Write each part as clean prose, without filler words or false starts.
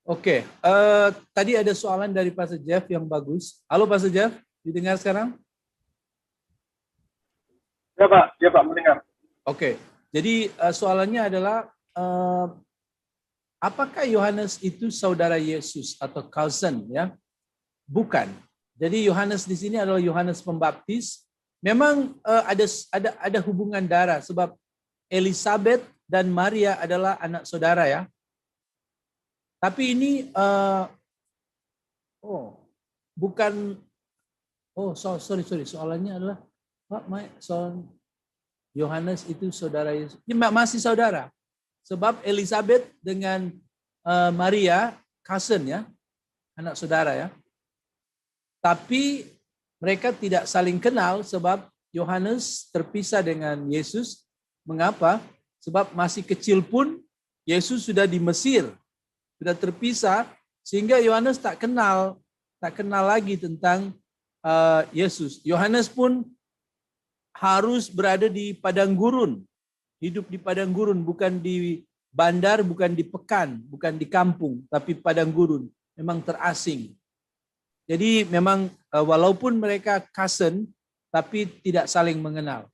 Oke, tadi ada soalan dari Pastor Jeff yang bagus. Halo Pastor Jeff, didengar sekarang? Ya Pak, mendengar. Oke, jadi soalannya adalah apakah Yohanes itu saudara Yesus atau cousin ya? Bukan. Jadi Yohanes di sini adalah Yohanes Pembaptis. Memang ada hubungan darah sebab Elizabeth dan Maria adalah anak saudara ya. Tapi ini bukan. Sorry. Soalannya adalah Yohanes itu saudara Yesus. Masih saudara. Sebab Elizabeth dengan Maria cousin ya, anak saudara ya. Tapi mereka tidak saling kenal sebab Yohanes terpisah dengan Yesus. Mengapa? Sebab masih kecil pun Yesus sudah di Mesir, sudah terpisah sehingga Yohanes tak kenal lagi tentang Yesus. Yohanes pun harus berada di padang gurun, hidup di padang gurun, bukan di bandar, bukan di pekan, bukan di kampung, tapi padang gurun, memang terasing. Jadi memang walaupun mereka cousin, tapi tidak saling mengenal.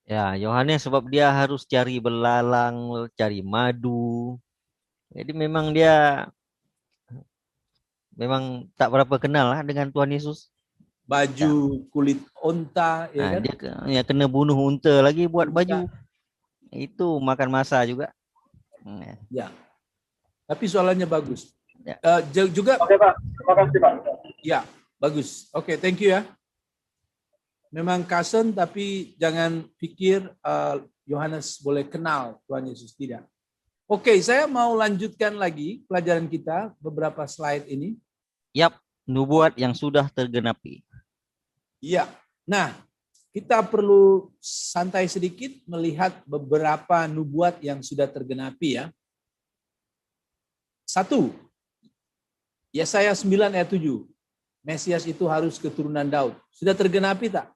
Ya, Yohanes sebab dia harus cari belalang, cari madu. Jadi memang dia memang tak berapa kenal lah dengan Tuhan Yesus. Baju kulit unta, ya kan? Dia kena bunuh unta lagi buat baju. Itu makan masa juga. Ya. Tapi soalannya bagus. Ya. Juga. Oke Pak, terima kasih Pak. Ya, bagus. Oke, thank you ya. Memang cousin, tapi jangan pikir Yohanes boleh kenal Tuhan Yesus, tidak. Oke, saya mau lanjutkan lagi pelajaran kita beberapa slide ini. Yap, nubuat yang sudah tergenapi. Iya. Nah, kita perlu santai sedikit melihat beberapa nubuat yang sudah tergenapi ya. 1. Yesaya 9 ayat 7. Mesias itu harus keturunan Daud. Sudah tergenapi tak?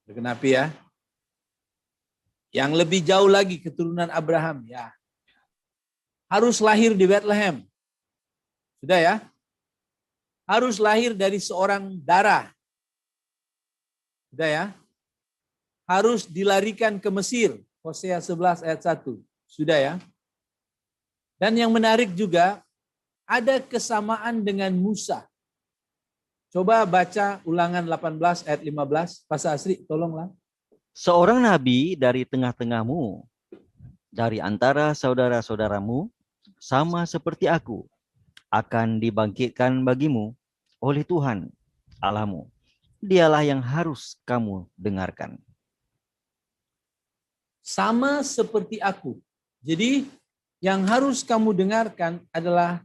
Tergenapi ya. Yang lebih jauh lagi keturunan Abraham ya. Harus lahir di Bethlehem. Sudah ya? Harus lahir dari seorang darah. Sudah ya? Harus dilarikan ke Mesir. Hosea 11 ayat 1. Sudah ya? Dan yang menarik juga, ada kesamaan dengan Musa. Coba baca Ulangan 18 ayat 15. Pastor Asri, tolonglah. Seorang nabi dari tengah-tengahmu, dari antara saudara-saudaramu, sama seperti aku, akan dibangkitkan bagimu oleh Tuhan Allahmu. Dialah yang harus kamu dengarkan. Sama seperti aku. Jadi yang harus kamu dengarkan adalah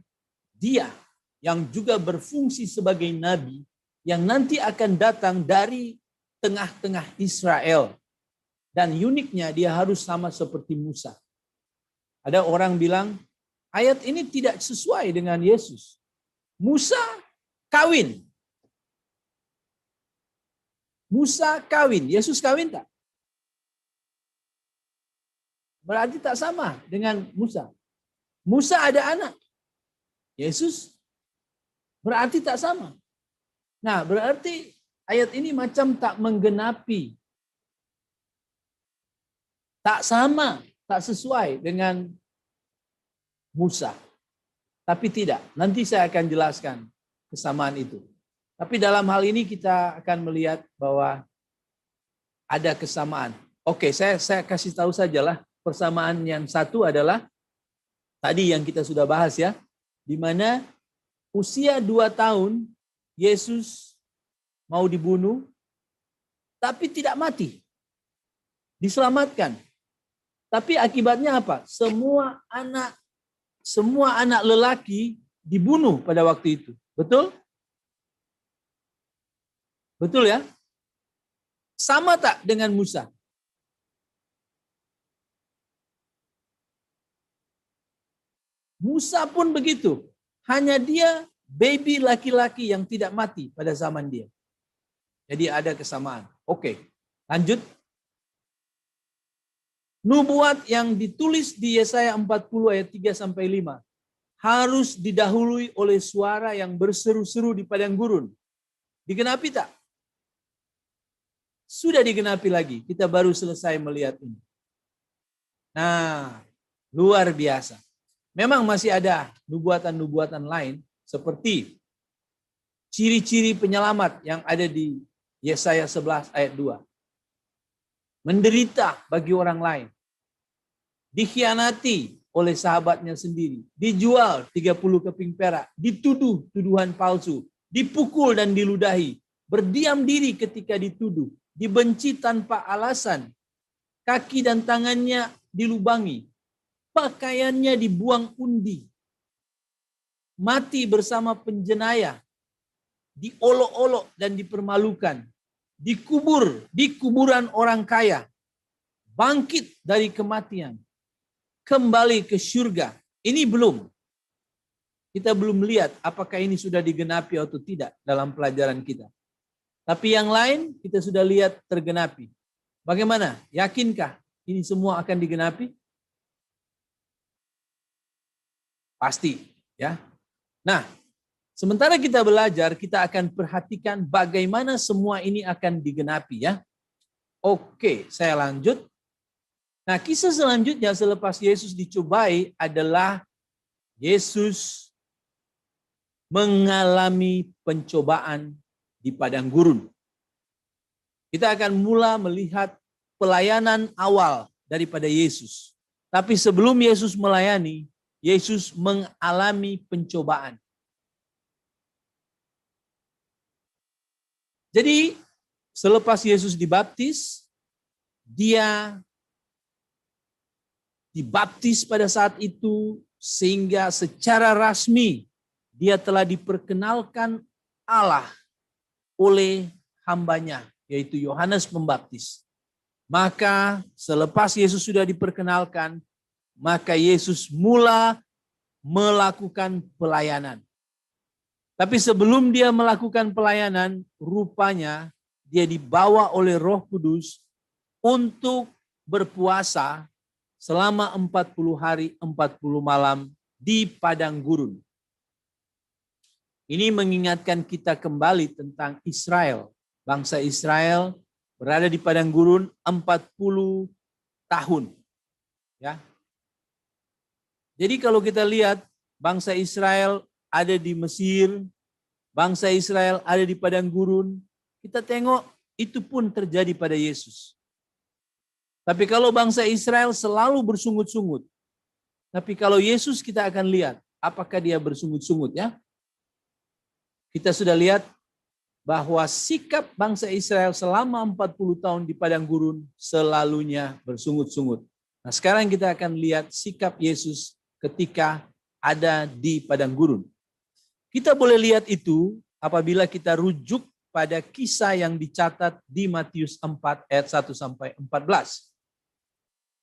dia yang juga berfungsi sebagai nabi yang nanti akan datang dari tengah-tengah Israel. Dan uniknya dia harus sama seperti Musa. Ada orang bilang ayat ini tidak sesuai dengan Yesus. Musa kawin. Musa kawin, Yesus kawin tak? Berarti tak sama dengan Musa. Musa ada anak. Yesus berarti tak sama. Nah, berarti ayat ini macam tak menggenapi. Tak sama, tak sesuai dengan Musa. Tapi tidak, nanti saya akan jelaskan kesamaan itu. Tapi dalam hal ini kita akan melihat bahwa ada kesamaan. Oke, saya kasih tahu sajalah. Persamaan yang satu adalah tadi yang kita sudah bahas ya, di mana usia 2 tahun Yesus mau dibunuh, tapi tidak mati, diselamatkan. Tapi akibatnya apa? Semua anak lelaki dibunuh pada waktu itu, betul? Betul ya? Sama tak dengan Musa? Musa pun begitu. Hanya dia baby laki-laki yang tidak mati pada zaman dia. Jadi ada kesamaan. Oke, lanjut. Nubuat yang ditulis di Yesaya 40 ayat 3-5 harus didahului oleh suara yang berseru-seru di padang gurun. Digenapi tak? Sudah digenapi lagi. Kita baru selesai melihat ini. Nah, luar biasa. Memang masih ada nubuatan-nubuatan lain seperti ciri-ciri penyelamat yang ada di Yesaya 11 ayat 2. Menderita bagi orang lain. Dikhianati oleh sahabatnya sendiri. Dijual 30 keping perak. Dituduh tuduhan palsu. Dipukul dan diludahi. Berdiam diri ketika dituduh. Dibenci tanpa alasan. Kaki dan tangannya dilubangi. Pakaiannya dibuang undi. Mati bersama penjenayah. Diolok-olok dan dipermalukan. Dikubur di kuburan orang kaya. Bangkit dari kematian. Kembali ke surga. Ini belum. Kita belum lihat apakah ini sudah digenapi atau tidak dalam pelajaran kita. Tapi yang lain kita sudah lihat tergenapi. Bagaimana? Yakinkah ini semua akan digenapi? Pasti, ya. Nah, sementara kita belajar, kita akan perhatikan bagaimana semua ini akan digenapi, ya. Oke, saya lanjut. Nah, kisah selanjutnya selepas Yesus dicobai adalah Yesus mengalami pencobaan di padang gurun. Kita akan mula melihat pelayanan awal daripada Yesus. Tapi sebelum Yesus melayani, Yesus mengalami pencobaan. Jadi, selepas Yesus dibaptis, dia dibaptis pada saat itu sehingga secara rasmi dia telah diperkenalkan Allah oleh hambanya, yaitu Yohanes Pembaptis. Maka selepas Yesus sudah diperkenalkan, maka Yesus mula melakukan pelayanan. Tapi sebelum dia melakukan pelayanan, rupanya dia dibawa oleh Roh Kudus untuk berpuasa selama 40 hari 40 malam di padang gurun. Ini mengingatkan kita kembali tentang Israel. Bangsa Israel berada di padang gurun 40 tahun. Ya. Jadi kalau kita lihat bangsa Israel ada di Mesir, bangsa Israel ada di padang gurun, kita tengok itu pun terjadi pada Yesus. Tapi kalau bangsa Israel selalu bersungut-sungut. Tapi kalau Yesus kita akan lihat apakah dia bersungut-sungut, ya. Kita sudah lihat bahwa sikap bangsa Israel selama 40 tahun di padang gurun selalunya bersungut-sungut. Nah, sekarang kita akan lihat sikap Yesus ketika ada di padang gurun. Kita boleh lihat itu apabila kita rujuk pada kisah yang dicatat di Matius 4 ayat 1-14.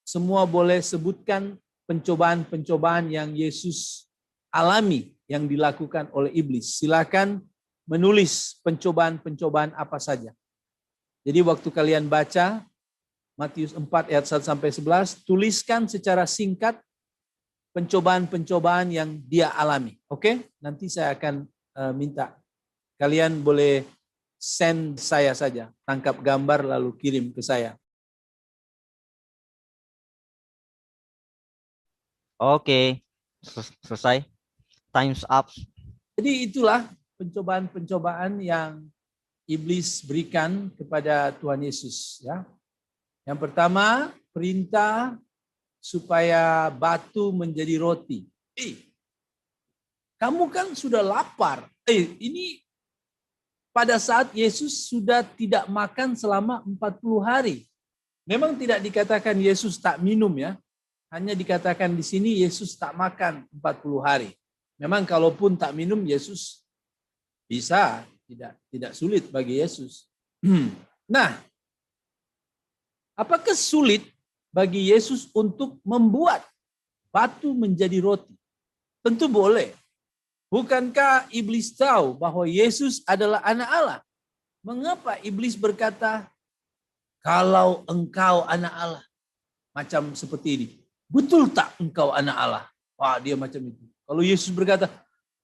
Semua boleh sebutkan pencobaan-pencobaan yang Yesus alami yang dilakukan oleh iblis. Silakan menulis pencobaan-pencobaan apa saja. Jadi waktu kalian baca Matius 4 ayat 1-11, tuliskan secara singkat pencobaan-pencobaan yang dia alami. Oke? Nanti saya akan minta kalian boleh send saya saja, tangkap gambar lalu kirim ke saya. Oke, selesai. Time's up. Jadi itulah pencobaan-pencobaan yang iblis berikan kepada Tuhan Yesus, ya. Yang pertama, perintah supaya batu menjadi roti. Kamu kan sudah lapar. Ini pada saat Yesus sudah tidak makan selama 40 hari. Memang tidak dikatakan Yesus tak minum, ya. Hanya dikatakan di sini Yesus tak makan 40 hari. Memang kalaupun tak minum Yesus bisa, tidak sulit bagi Yesus. Nah, apakah sulit bagi Yesus untuk membuat batu menjadi roti? Tentu boleh. Bukankah iblis tahu bahwa Yesus adalah anak Allah? Mengapa iblis berkata, kalau engkau anak Allah, macam seperti ini. Betul tak engkau anak Allah? Wah, dia macam itu. Kalau Yesus berkata,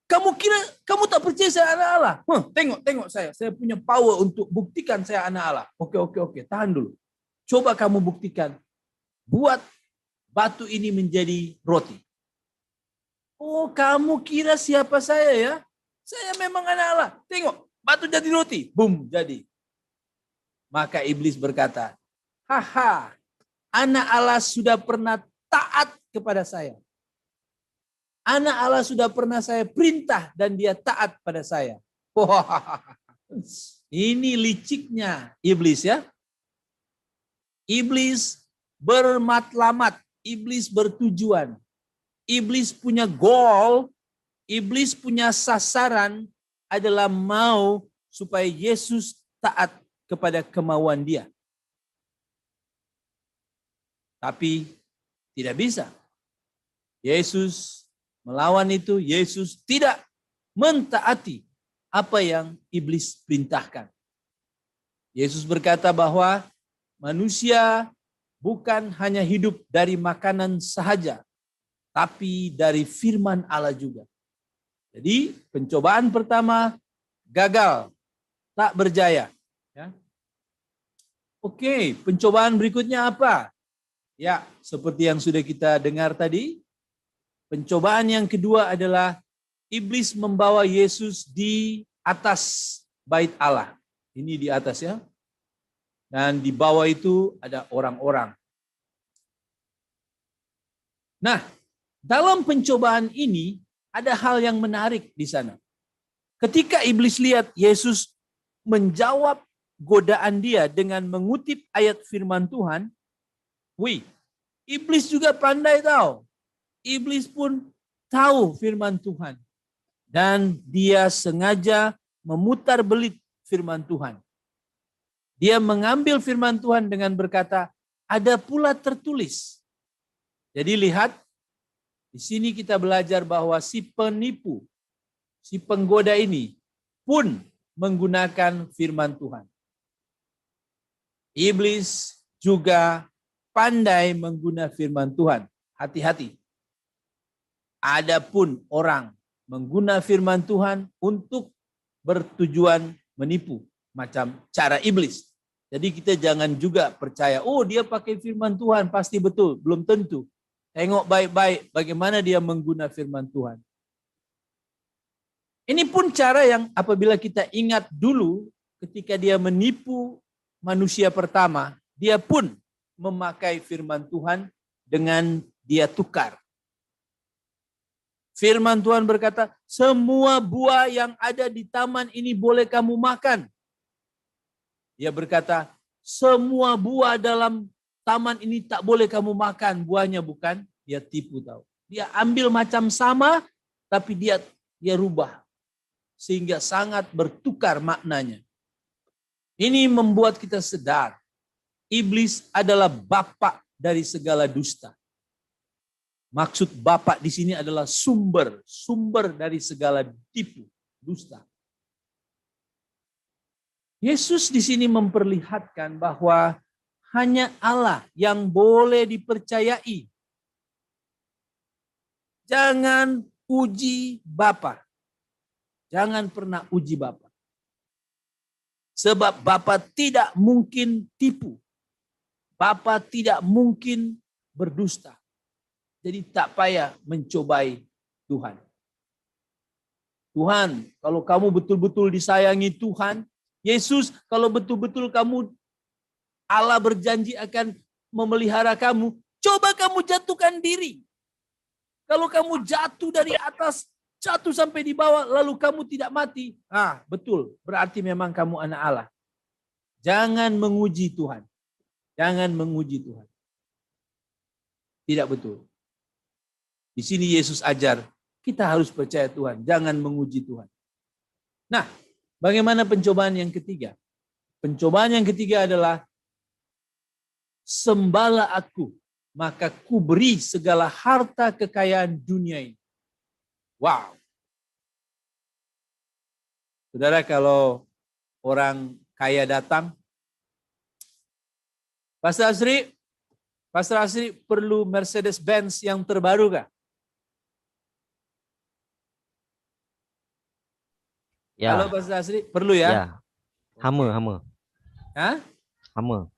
kamu kira kamu tak percaya saya anak Allah? Tengok saya punya power untuk buktikan saya anak Allah. Oke, tahan dulu. Coba kamu buktikan. Buat batu ini menjadi roti. Oh, kamu kira siapa saya ya? Saya memang anak Allah. Tengok, batu jadi roti. Boom, jadi. Maka iblis berkata, haha, anak Allah sudah pernah taat kepada saya. Anak Allah sudah pernah saya perintah dan dia taat pada saya. Wah, ini liciknya iblis ya. Iblis bermatlamat, iblis bertujuan. Iblis punya goal, iblis punya sasaran adalah mau supaya Yesus taat kepada kemauan dia. Tapi tidak bisa. Yesus melawan itu, Yesus tidak mentaati apa yang iblis perintahkan. Yesus berkata bahwa manusia bukan hanya hidup dari makanan sahaja, tapi dari firman Allah juga. Jadi pencobaan pertama gagal, tak berjaya. Ya. Oke, pencobaan berikutnya apa? Ya, seperti yang sudah kita dengar tadi, pencobaan yang kedua adalah iblis membawa Yesus di atas bait Allah. Ini di atas ya. Dan di bawah itu ada orang-orang. Nah, dalam pencobaan ini ada hal yang menarik di sana. Ketika iblis lihat Yesus menjawab godaan dia dengan mengutip ayat firman Tuhan, iblis juga pandai tahu. Iblis pun tahu firman Tuhan. Dan dia sengaja memutar belit firman Tuhan. Dia mengambil firman Tuhan dengan berkata, ada pula tertulis. Jadi lihat, di sini kita belajar bahwa si penipu, si penggoda ini pun menggunakan firman Tuhan. Iblis juga pandai menggunakan firman Tuhan. Hati-hati. Adapun orang menggunakan firman Tuhan untuk bertujuan menipu, macam cara iblis. Jadi kita jangan juga percaya, oh dia pakai firman Tuhan pasti betul. Belum tentu. Tengok baik-baik bagaimana dia menggunakan firman Tuhan. Ini pun cara yang apabila kita ingat dulu ketika dia menipu manusia pertama, dia pun memakai firman Tuhan dengan dia tukar. Firman Tuhan berkata, semua buah yang ada di taman ini boleh kamu makan. Dia berkata, semua buah dalam taman ini tak boleh kamu makan. Buahnya bukan, dia tipu tahu. Dia ambil macam sama, tapi dia rubah. Sehingga sangat bertukar maknanya. Ini membuat kita sadar, iblis adalah bapak dari segala dusta. Maksud bapak di sini adalah sumber dari segala tipu, dusta. Yesus di sini memperlihatkan bahwa hanya Allah yang boleh dipercayai. Jangan uji Bapa. Jangan pernah uji Bapa. Sebab Bapa tidak mungkin tipu. Bapa tidak mungkin berdusta. Jadi tak payah mencobai Tuhan. Tuhan, kalau kamu betul-betul disayangi Tuhan, Yesus, kalau betul-betul kamu, Allah berjanji akan memelihara kamu, coba kamu jatuhkan diri. Kalau kamu jatuh dari atas, jatuh sampai di bawah, lalu kamu tidak mati, betul, berarti memang kamu anak Allah. Jangan menguji Tuhan. Jangan menguji Tuhan. Tidak betul. Di sini Yesus ajar, kita harus percaya Tuhan, jangan menguji Tuhan. Nah, bagaimana pencobaan yang ketiga? Pencobaan yang ketiga adalah, sembahlah aku, maka ku beri segala harta kekayaan dunia ini. Wow. Saudara, kalau orang kaya datang, Pastor Asri, Pastor Asri perlu Mercedes-Benz yang terbaru kah? Ya. Halo Pastor Asri, perlu ya? Ya. Hummer. Hah? Hummer.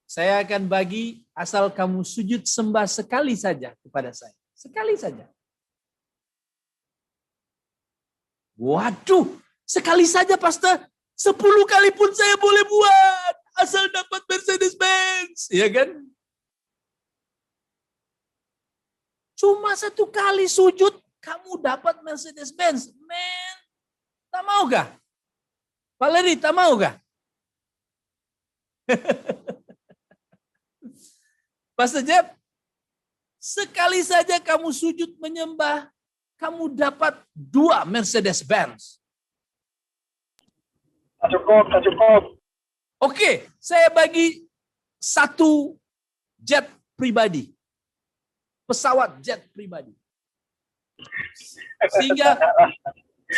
Saya akan bagi asal kamu sujud sembah sekali saja kepada saya. Sekali saja. Waduh, sekali saja Pastor. 10 kali pun saya boleh buat. Asal dapat Mercedes-Benz. Ya kan? Cuma 1 kali sujud, kamu dapat Mercedes-Benz. Men, tak mau kah? Valeri, tak mau kah? Pastor Jeff, sekali saja kamu sujud menyembah, kamu dapat 2 Mercedes-Benz. Tak cukup. Oke, saya bagi 1 jet pribadi. Pesawat jet pribadi.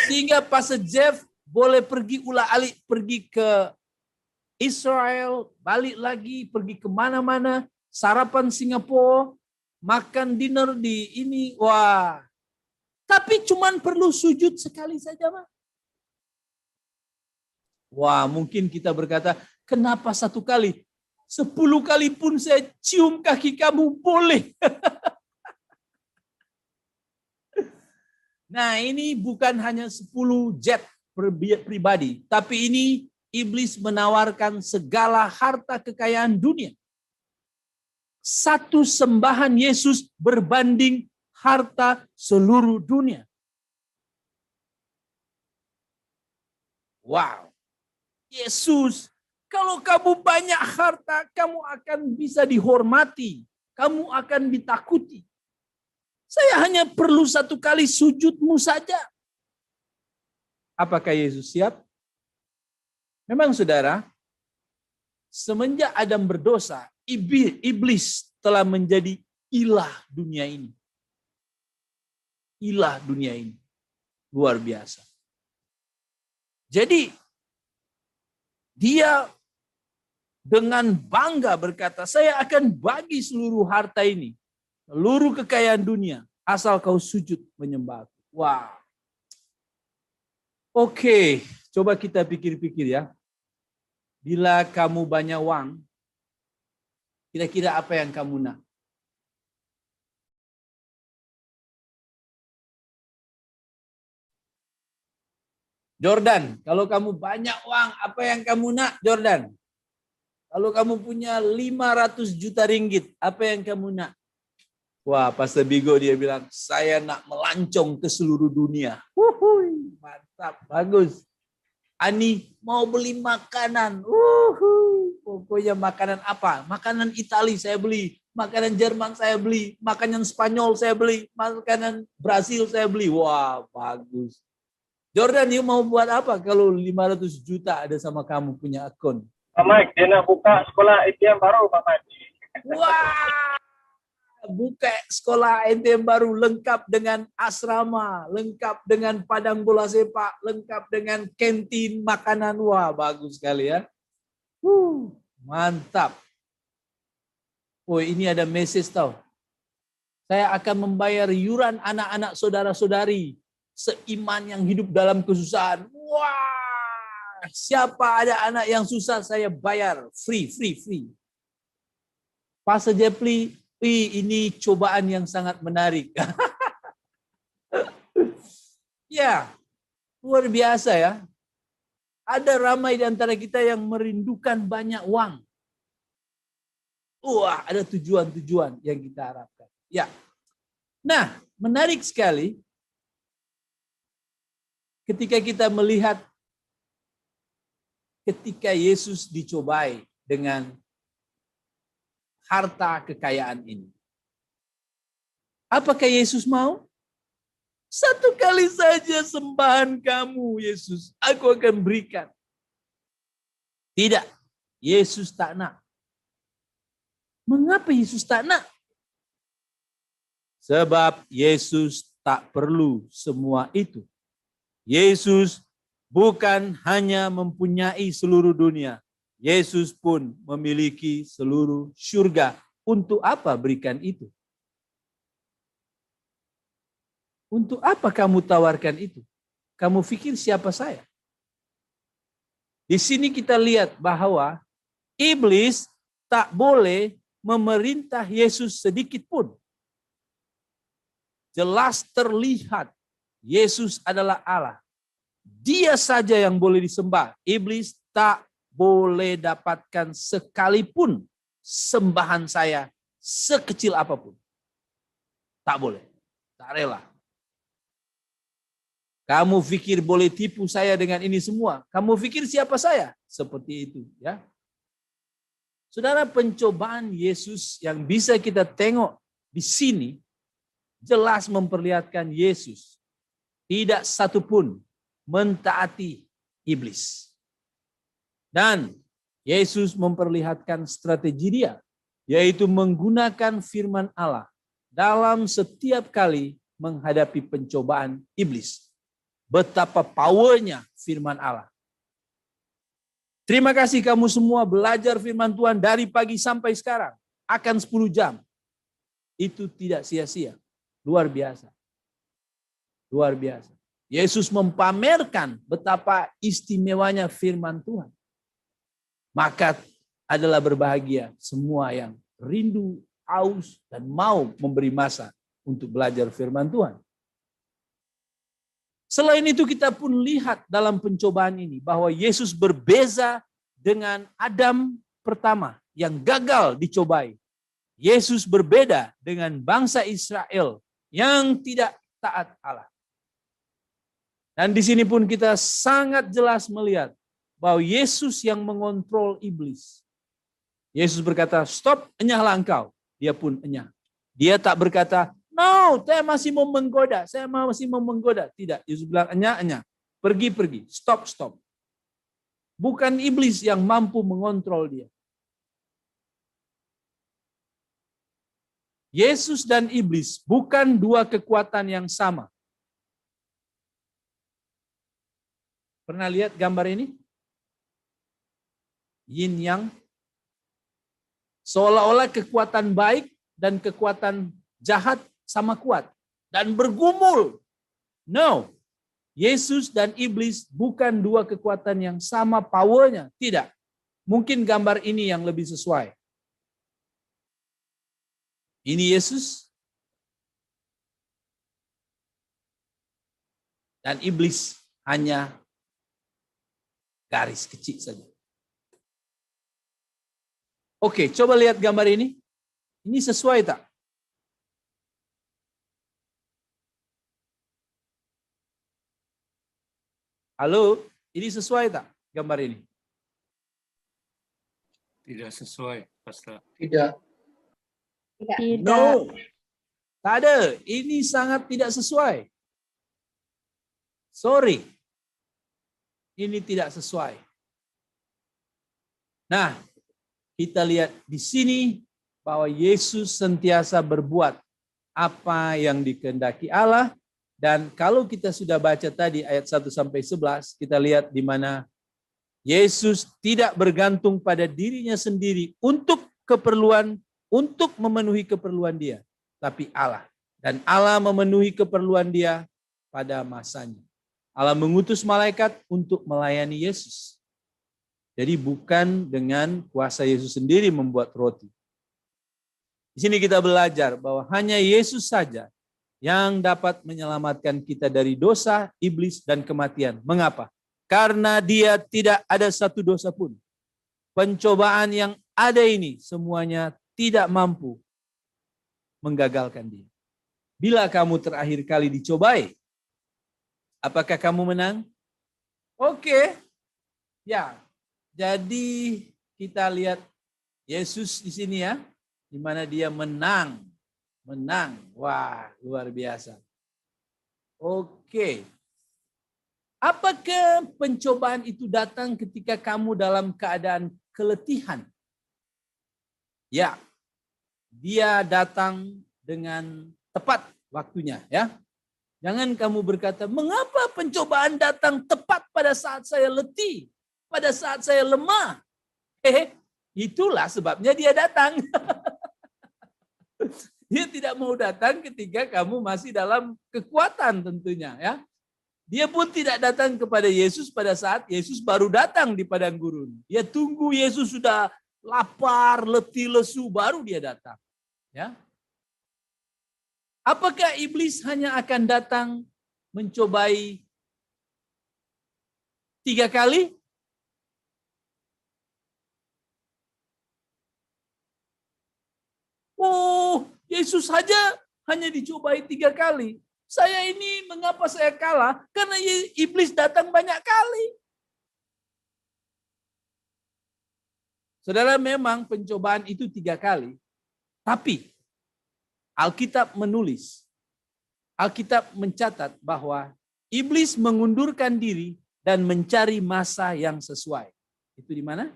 Sehingga Pastor Jeff boleh pergi ulang-alik, pergi ke Israel, balik lagi, pergi kemana-mana, sarapan Singapura, makan dinner di ini, wah. Tapi cuman perlu sujud sekali saja, Pak. Wah, mungkin kita berkata, kenapa 1 kali? 10 kali pun saya cium kaki kamu, boleh. Nah, ini bukan hanya 10 jet pribadi, tapi ini iblis menawarkan segala harta kekayaan dunia. 1 sembahan Yesus berbanding harta seluruh dunia. Wow. Yesus, kalau kamu banyak harta, kamu akan bisa dihormati. Kamu akan ditakuti. Saya hanya perlu 1 kali sujudmu saja. Apakah Yesus siap? Memang saudara, semenjak Adam berdosa, iblis telah menjadi ilah dunia ini. Ilah dunia ini. Luar biasa. Jadi, dia dengan bangga berkata, saya akan bagi seluruh harta ini. Seluruh kekayaan dunia, asal kau sujud menyembah. Wow. Oke, coba kita pikir-pikir ya. Bila kamu banyak uang, kira-kira apa yang kamu nak? Jordan, kalau kamu banyak uang, apa yang kamu nak, Jordan? Kalau kamu punya 500 juta ringgit, apa yang kamu nak? Wah, Pastor Bigo dia bilang, saya nak melancong ke seluruh dunia. Wuhui, mantap, bagus. Ani mau beli makanan. Pokoknya makanan apa? Makanan Itali saya beli, makanan Jerman saya beli, makanan Spanyol saya beli, makanan Brasil saya beli. Wah, bagus. Jordan, you mau buat apa kalau 500 juta ada sama kamu punya akun? Pak Mike, dia nak buka sekolah ATM baru, Pak Mike. Wah, buka sekolah ATM baru lengkap dengan asrama, lengkap dengan padang bola sepak, lengkap dengan kantin makanan. Wah, bagus sekali ya. Mantap. Oh, ini ada message tahu. Saya akan membayar yuran anak-anak saudara-saudari seiman yang hidup dalam kesusahan. Wah, siapa ada anak yang susah saya bayar free. Pastor Jepli, ini cobaan yang sangat menarik. Ya, luar biasa ya. Ada ramai di antara kita yang merindukan banyak uang. Wah, ada tujuan-tujuan yang kita harapkan. Ya. Nah, menarik sekali ketika kita melihat ketika Yesus dicobai dengan harta kekayaan ini. Apakah Yesus mau? 1 kali saja sembahan kamu, Yesus, aku akan berikan. Tidak, Yesus tak nak. Mengapa Yesus tak nak? Sebab Yesus tak perlu semua itu. Yesus bukan hanya mempunyai seluruh dunia. Yesus pun memiliki seluruh surga untuk apa berikan itu? Untuk apa kamu tawarkan itu? Kamu pikir siapa saya? Di sini kita lihat bahwa iblis tak boleh memerintah Yesus sedikit pun. Jelas terlihat Yesus adalah Allah. Dia saja yang boleh disembah. Iblis tak boleh dapatkan sekalipun sembahan saya sekecil apapun. Tak boleh. Tak rela. Kamu pikir boleh tipu saya dengan ini semua? Kamu pikir siapa saya? Seperti itu, ya. Saudara, pencobaan Yesus yang bisa kita tengok di sini jelas memperlihatkan Yesus tidak satupun mentaati iblis. Dan Yesus memperlihatkan strategi dia, yaitu menggunakan firman Allah dalam setiap kali menghadapi pencobaan iblis. Betapa powernya firman Allah. Terima kasih kamu semua belajar firman Tuhan dari pagi sampai sekarang. Akan 10 jam. Itu tidak sia-sia. Luar biasa. Luar biasa. Yesus mempamerkan betapa istimewanya firman Tuhan. Maka adalah berbahagia semua yang rindu, haus, dan mau memberi masa untuk belajar firman Tuhan. Selain itu kita pun lihat dalam pencobaan ini bahwa Yesus berbeza dengan Adam pertama yang gagal dicobai. Yesus berbeda dengan bangsa Israel yang tidak taat Allah. Dan di sini pun kita sangat jelas melihat bahwa Yesus yang mengontrol iblis. Yesus berkata, stop, enyahlah engkau. Dia pun enyah. Dia tak berkata, no, saya masih mau menggoda. Saya masih mau menggoda. Tidak, Yesus bilang, enyah. Pergi. Stop. Bukan iblis yang mampu mengontrol dia. Yesus dan iblis bukan dua kekuatan yang sama. Pernah lihat gambar ini? Yin yang. Seolah-olah kekuatan baik dan kekuatan jahat sama kuat. Dan bergumul. No. Yesus dan iblis bukan dua kekuatan yang sama powernya. Tidak. Mungkin gambar ini yang lebih sesuai. Ini Yesus. Dan iblis hanya garis kecil saja. Oke, coba lihat gambar ini. Ini sesuai tak? Halo, ini sesuai tak gambar ini? Tidak sesuai, Pastor. Tidak. No, tak ada. Ini sangat tidak sesuai. Sorry. Ini tidak sesuai. Nah, kita lihat di sini bahwa Yesus sentiasa berbuat apa yang dikehendaki Allah. Dan kalau kita sudah baca tadi ayat 1 sampai 11, kita lihat di mana Yesus tidak bergantung pada dirinya sendiri untuk memenuhi keperluan dia, tapi Allah. Dan Allah memenuhi keperluan dia pada masanya. Allah mengutus malaikat untuk melayani Yesus. Jadi bukan dengan kuasa Yesus sendiri membuat roti. Di sini kita belajar bahwa hanya Yesus saja yang dapat menyelamatkan kita dari dosa, iblis, dan kematian. Mengapa? Karena dia tidak ada satu dosa pun. Pencobaan yang ada ini semuanya tidak mampu menggagalkan dia. Bila kamu terakhir kali dicobai, apakah kamu menang? Oke. Ya. Jadi kita lihat Yesus di sini ya, di mana dia menang. Wah, luar biasa. Oke. Apakah pencobaan itu datang ketika kamu dalam keadaan keletihan? Ya. Dia datang dengan tepat waktunya, ya. Jangan kamu berkata, "Mengapa pencobaan datang tepat pada saat saya letih, pada saat saya lemah?" Itulah sebabnya dia datang. Dia tidak mau datang ketika kamu masih dalam kekuatan tentunya ya. Dia pun tidak datang kepada Yesus pada saat Yesus baru datang di padang gurun. Dia tunggu Yesus sudah lapar, letih, lesu, baru dia datang. Ya. Apakah iblis hanya akan datang mencobai 3 kali? Oh, Yesus saja hanya dicobai 3 kali. Saya ini mengapa saya kalah? Karena iblis datang banyak kali. Saudara, memang pencobaan itu 3 kali. Tapi Alkitab menulis, Alkitab mencatat bahwa iblis mengundurkan diri dan mencari masa yang sesuai. Itu di mana?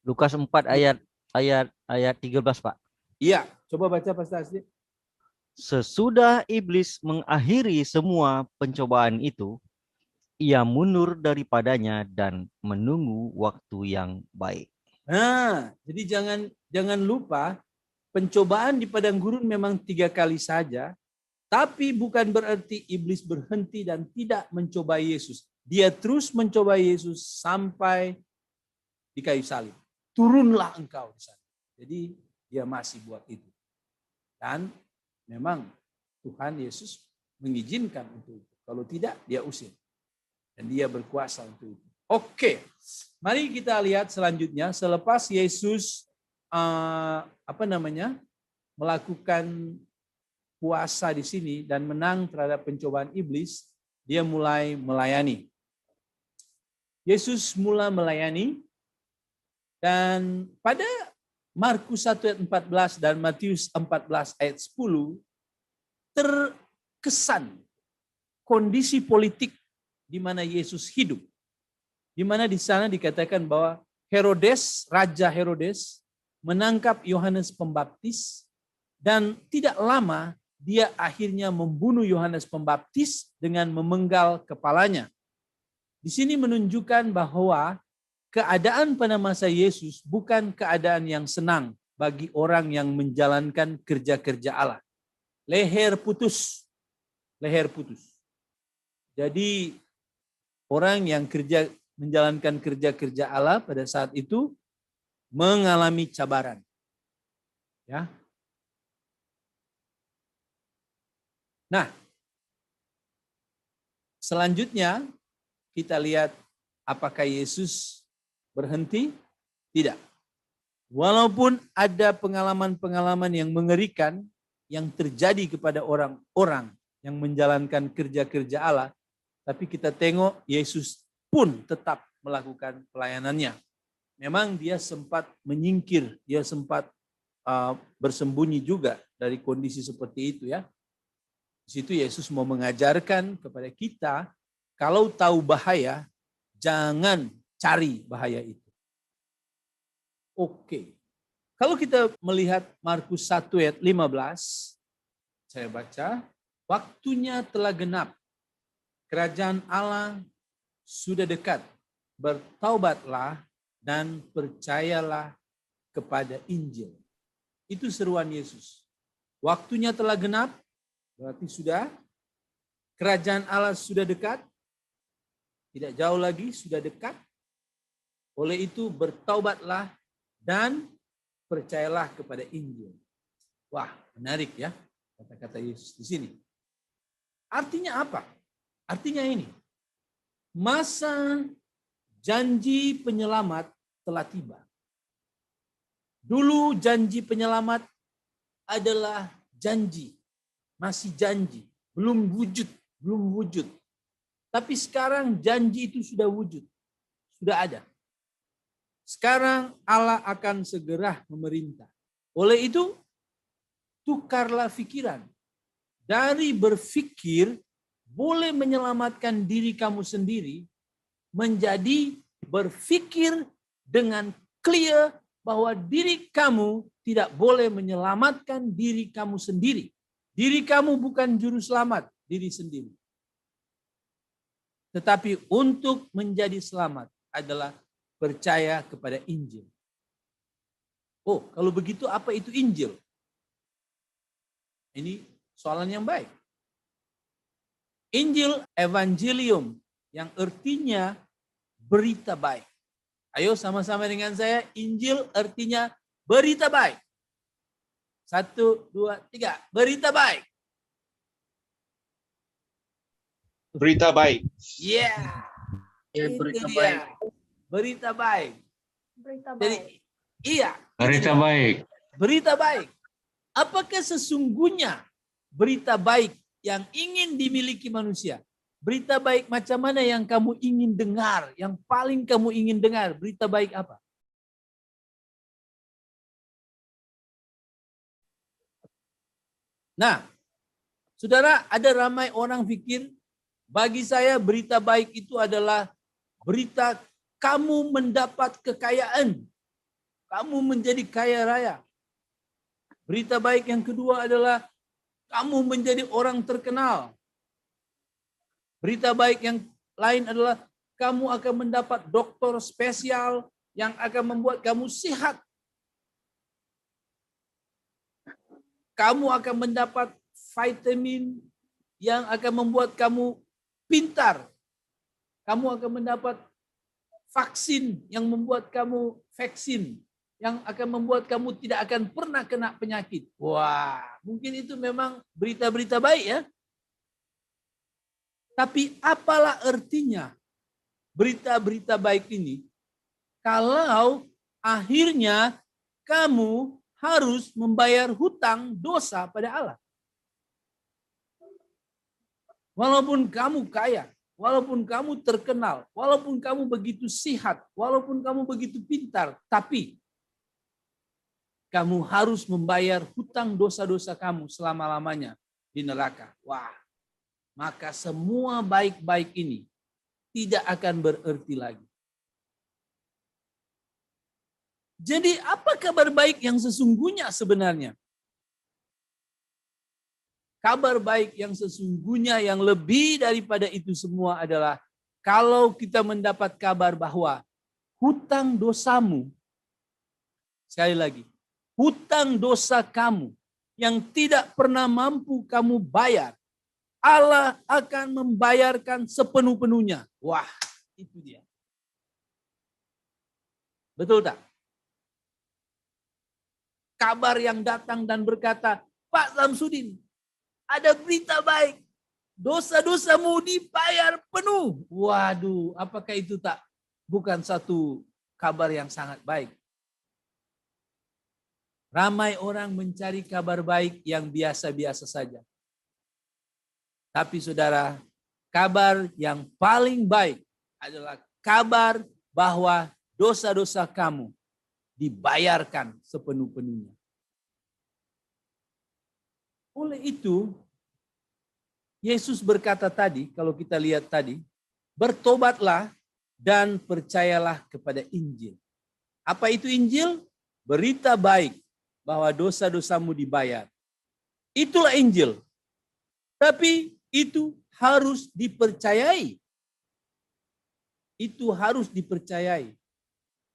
Lukas 4 ayat 13, Pak. Iya, coba baca Pastor Asli. Sesudah iblis mengakhiri semua pencobaan itu, ia mundur daripadanya dan menunggu waktu yang baik. Nah, jadi jangan lupa pencobaan di padang gurun memang 3 kali saja, tapi bukan berarti iblis berhenti dan tidak mencoba Yesus. Dia terus mencoba Yesus sampai di kayu salib. Turunlah engkau di sana. Jadi dia masih buat itu. Dan memang Tuhan Yesus mengizinkan untuk itu. Kalau tidak, dia usir. Dan dia berkuasa untuk itu. Oke, mari kita lihat selanjutnya. Selepas Yesus melakukan puasa di sini dan menang terhadap pencobaan iblis, dia mulai melayani. Yesus mulai melayani dan pada Markus 1 ayat 14 dan Matius 14 ayat 10 terkesan kondisi politik di mana Yesus hidup. Di mana di sana dikatakan bahwa Raja Herodes menangkap Yohanes Pembaptis dan tidak lama dia akhirnya membunuh Yohanes Pembaptis dengan memenggal kepalanya. Di sini menunjukkan bahwa keadaan pada masa Yesus bukan keadaan yang senang bagi orang yang menjalankan kerja-kerja Allah. Leher putus. Jadi orang yang menjalankan kerja-kerja Allah pada saat itu mengalami cabaran. Ya. Nah, selanjutnya kita lihat apakah Yesus berhenti? Tidak. Walaupun ada pengalaman-pengalaman yang mengerikan yang terjadi kepada orang-orang yang menjalankan kerja-kerja Allah, tapi kita tengok Yesus pun tetap melakukan pelayanannya. Memang dia sempat menyingkir, dia sempat bersembunyi juga dari kondisi seperti itu ya. Di situ Yesus mau mengajarkan kepada kita, kalau tahu bahaya, jangan cari bahaya itu. Oke. Kalau kita melihat Markus 1 ayat 15, saya baca, waktunya telah genap. Kerajaan Allah sudah dekat. Bertaubatlah dan percayalah kepada Injil. Itu seruan Yesus. Waktunya telah genap, berarti sudah. Kerajaan Allah sudah dekat. Tidak jauh lagi, sudah dekat. Oleh itu bertaubatlah dan percayalah kepada Injil. Wah, menarik ya kata-kata Yesus di sini. Artinya apa? Artinya ini. Masa janji penyelamat telah tiba. Dulu janji penyelamat adalah janji, masih janji, belum wujud. Tapi sekarang janji itu sudah wujud, sudah ada. Sekarang Allah akan segera memerintah. Oleh itu, tukarlah pikiran. Dari berpikir boleh menyelamatkan diri kamu sendiri, menjadi berpikir dengan clear bahwa diri kamu tidak boleh menyelamatkan diri kamu sendiri. Diri kamu bukan juru selamat diri sendiri. Tetapi untuk menjadi selamat adalah percaya kepada Injil. Oh, kalau begitu apa itu Injil? Ini soalan yang baik. Injil Evangelium yang artinya berita baik. Ayo sama-sama dengan saya, Injil artinya berita baik. 1, 2, 3, berita baik. Berita baik. Yeah. berita Itu baik. dia. Berita baik. Berita Jadi, baik. iya. Berita baik. Berita baik. Apakah sesungguhnya berita baik yang ingin dimiliki manusia? Berita baik macam mana yang kamu ingin dengar? Yang paling kamu ingin dengar? Berita baik apa? Nah, saudara, ada ramai orang pikir, bagi saya berita baik itu adalah berita kamu mendapat kekayaan. Kamu menjadi kaya raya. Berita baik yang kedua adalah kamu menjadi orang terkenal. Berita baik yang lain adalah kamu akan mendapat dokter spesial yang akan membuat kamu sehat. Kamu akan mendapat vitamin yang akan membuat kamu pintar. Kamu akan mendapat vaksin yang membuat kamu yang akan membuat kamu tidak akan pernah kena penyakit. Wah, mungkin itu memang berita-berita baik ya. Tapi apalah artinya berita-berita baik ini kalau akhirnya kamu harus membayar hutang dosa pada Allah. Walaupun kamu kaya, walaupun kamu terkenal, walaupun kamu begitu sehat, walaupun kamu begitu pintar, tapi kamu harus membayar hutang dosa-dosa kamu selama-lamanya di neraka. Wah, maka semua baik-baik ini tidak akan berarti lagi. Jadi apa kabar baik yang sesungguhnya sebenarnya? Kabar baik yang sesungguhnya yang lebih daripada itu semua adalah kalau kita mendapat kabar bahwa hutang dosamu, sekali lagi, hutang dosa kamu yang tidak pernah mampu kamu bayar, Allah akan membayarkan sepenuh-penuhnya. Wah, itu dia. Betul tak? Kabar yang datang dan berkata, Pak Samsudin, ada berita baik. Dosa-dosamu dibayar penuh. Waduh, apakah itu tak bukan satu kabar yang sangat baik? Ramai orang mencari kabar baik yang biasa-biasa saja. Tapi saudara, kabar yang paling baik adalah kabar bahwa dosa-dosa kamu dibayarkan sepenuh-penuhnya. Oleh itu, Yesus berkata tadi, kalau kita lihat tadi, bertobatlah dan percayalah kepada Injil. Apa itu Injil? Berita baik bahwa dosa-dosamu dibayar. Itulah Injil. Tapi itu harus dipercayai. Itu harus dipercayai.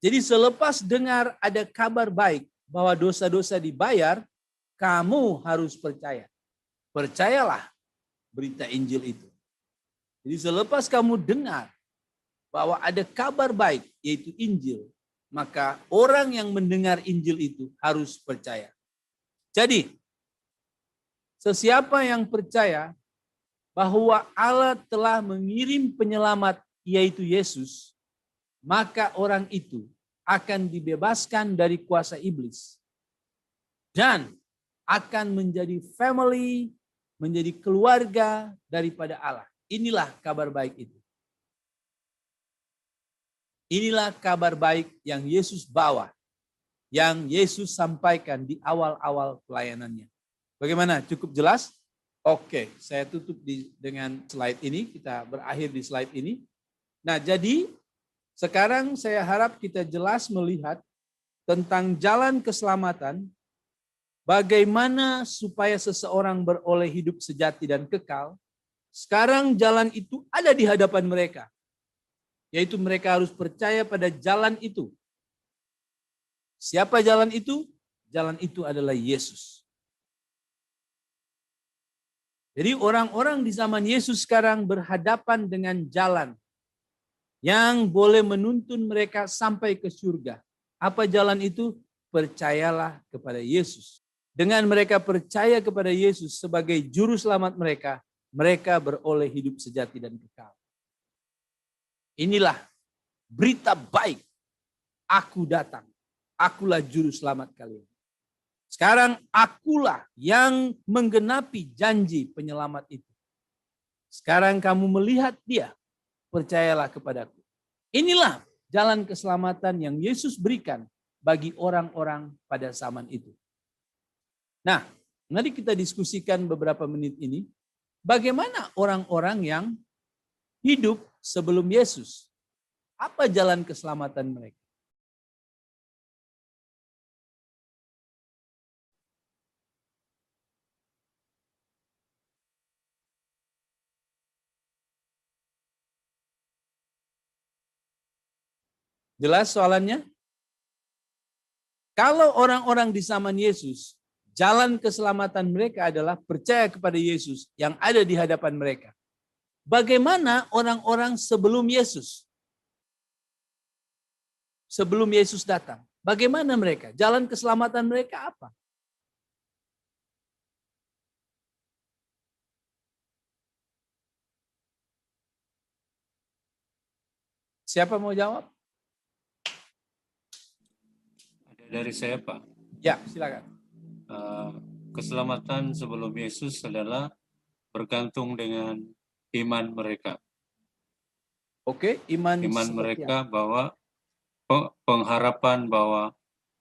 Jadi selepas dengar ada kabar baik bahwa dosa-dosa dibayar, kamu harus percaya. Percayalah berita Injil itu. Jadi selepas kamu dengar bahwa ada kabar baik, yaitu Injil, maka orang yang mendengar Injil itu harus percaya. Jadi, sesiapa yang percaya bahwa Allah telah mengirim penyelamat, yaitu Yesus, maka orang itu akan dibebaskan dari kuasa iblis dan akan menjadi family, menjadi keluarga daripada Allah. Inilah kabar baik itu. Inilah kabar baik yang Yesus bawa, yang Yesus sampaikan di awal-awal pelayanannya. Bagaimana? Cukup jelas? Oke, saya tutup dengan slide ini. Kita berakhir di slide ini. Nah, jadi sekarang saya harap kita jelas melihat tentang jalan keselamatan, bagaimana supaya seseorang beroleh hidup sejati dan kekal. Sekarang jalan itu ada di hadapan mereka, yaitu mereka harus percaya pada jalan itu. Siapa jalan itu? Jalan itu adalah Yesus. Jadi orang-orang di zaman Yesus sekarang berhadapan dengan jalan yang boleh menuntun mereka sampai ke surga. Apa jalan itu? Percayalah kepada Yesus. Dengan mereka percaya kepada Yesus sebagai juru selamat mereka, mereka beroleh hidup sejati dan kekal. Inilah berita baik. Aku datang. Akulah juru selamat kalian. Sekarang akulah yang menggenapi janji penyelamat itu. Sekarang kamu melihat dia, percayalah kepadaku. Inilah jalan keselamatan yang Yesus berikan bagi orang-orang pada zaman itu. Nah, mari kita diskusikan beberapa menit ini, bagaimana orang-orang yang hidup sebelum Yesus? Apa jalan keselamatan mereka? Jelas soalannya? Kalau orang-orang di zaman Yesus, jalan keselamatan mereka adalah percaya kepada Yesus yang ada di hadapan mereka. Bagaimana orang-orang sebelum Yesus? Sebelum Yesus datang. Bagaimana mereka? Jalan keselamatan mereka apa? Siapa mau jawab? Dari saya, Pak. Ya, silakan. Keselamatan sebelum Yesus adalah bergantung dengan iman mereka. Oke, iman mereka bahwa pengharapan bahwa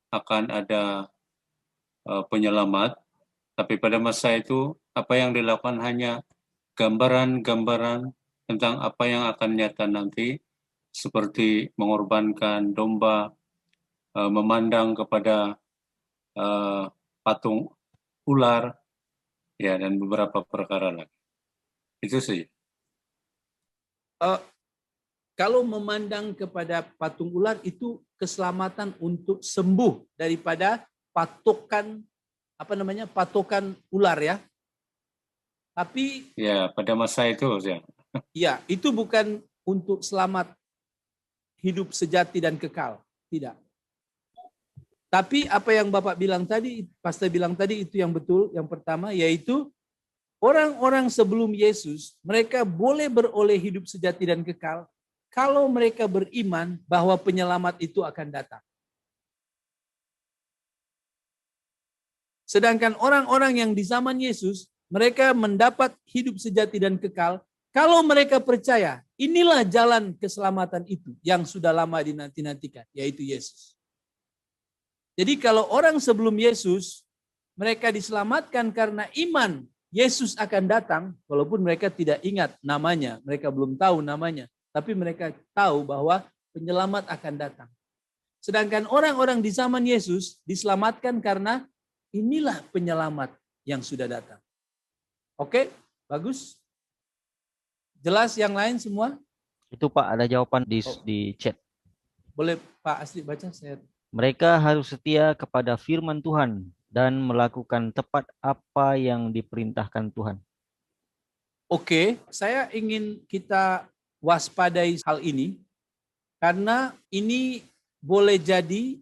akan ada penyelamat, tapi pada masa itu apa yang dilakukan hanya gambaran-gambaran tentang apa yang akan nyata nanti, seperti mengorbankan domba, memandang kepada patung ular, ya, dan beberapa perkara lagi. Itu sih. Kalau memandang kepada patung ular itu keselamatan untuk sembuh daripada patokan patokan ular ya. Tapi ya pada masa itu ya. Ya, itu bukan untuk selamat hidup sejati dan kekal, tidak. Tapi apa yang Bapak bilang tadi, Pastor bilang tadi itu yang betul. Yang pertama yaitu orang-orang sebelum Yesus, mereka boleh beroleh hidup sejati dan kekal kalau mereka beriman bahwa penyelamat itu akan datang. Sedangkan orang-orang yang di zaman Yesus, mereka mendapat hidup sejati dan kekal kalau mereka percaya inilah jalan keselamatan itu yang sudah lama dinanti-nantikan, yaitu Yesus. Jadi kalau orang sebelum Yesus, mereka diselamatkan karena iman Yesus akan datang, walaupun mereka tidak ingat namanya, mereka belum tahu namanya, tapi mereka tahu bahwa penyelamat akan datang. Sedangkan orang-orang di zaman Yesus diselamatkan karena inilah penyelamat yang sudah datang. Oke, bagus. Jelas yang lain semua? Itu Pak, ada jawaban di chat. Boleh Pak Asli baca saya. Mereka harus setia kepada firman Tuhan dan melakukan tepat apa yang diperintahkan Tuhan. Oke, saya ingin kita waspadai hal ini karena ini boleh jadi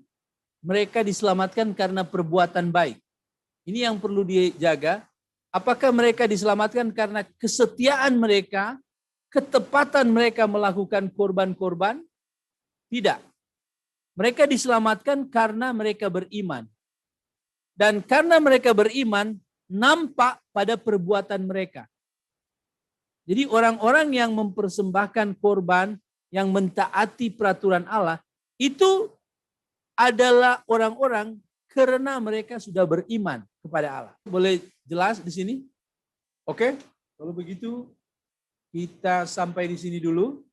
mereka diselamatkan karena perbuatan baik. Ini yang perlu dijaga. Apakah mereka diselamatkan karena kesetiaan mereka, ketepatan mereka melakukan korban-korban? Tidak. Mereka diselamatkan karena mereka beriman. Dan karena mereka beriman, nampak pada perbuatan mereka. Jadi orang-orang yang mempersembahkan korban, yang mentaati peraturan Allah, itu adalah orang-orang karena mereka sudah beriman kepada Allah. Boleh jelas di sini? Oke, kalau begitu kita sampai di sini dulu.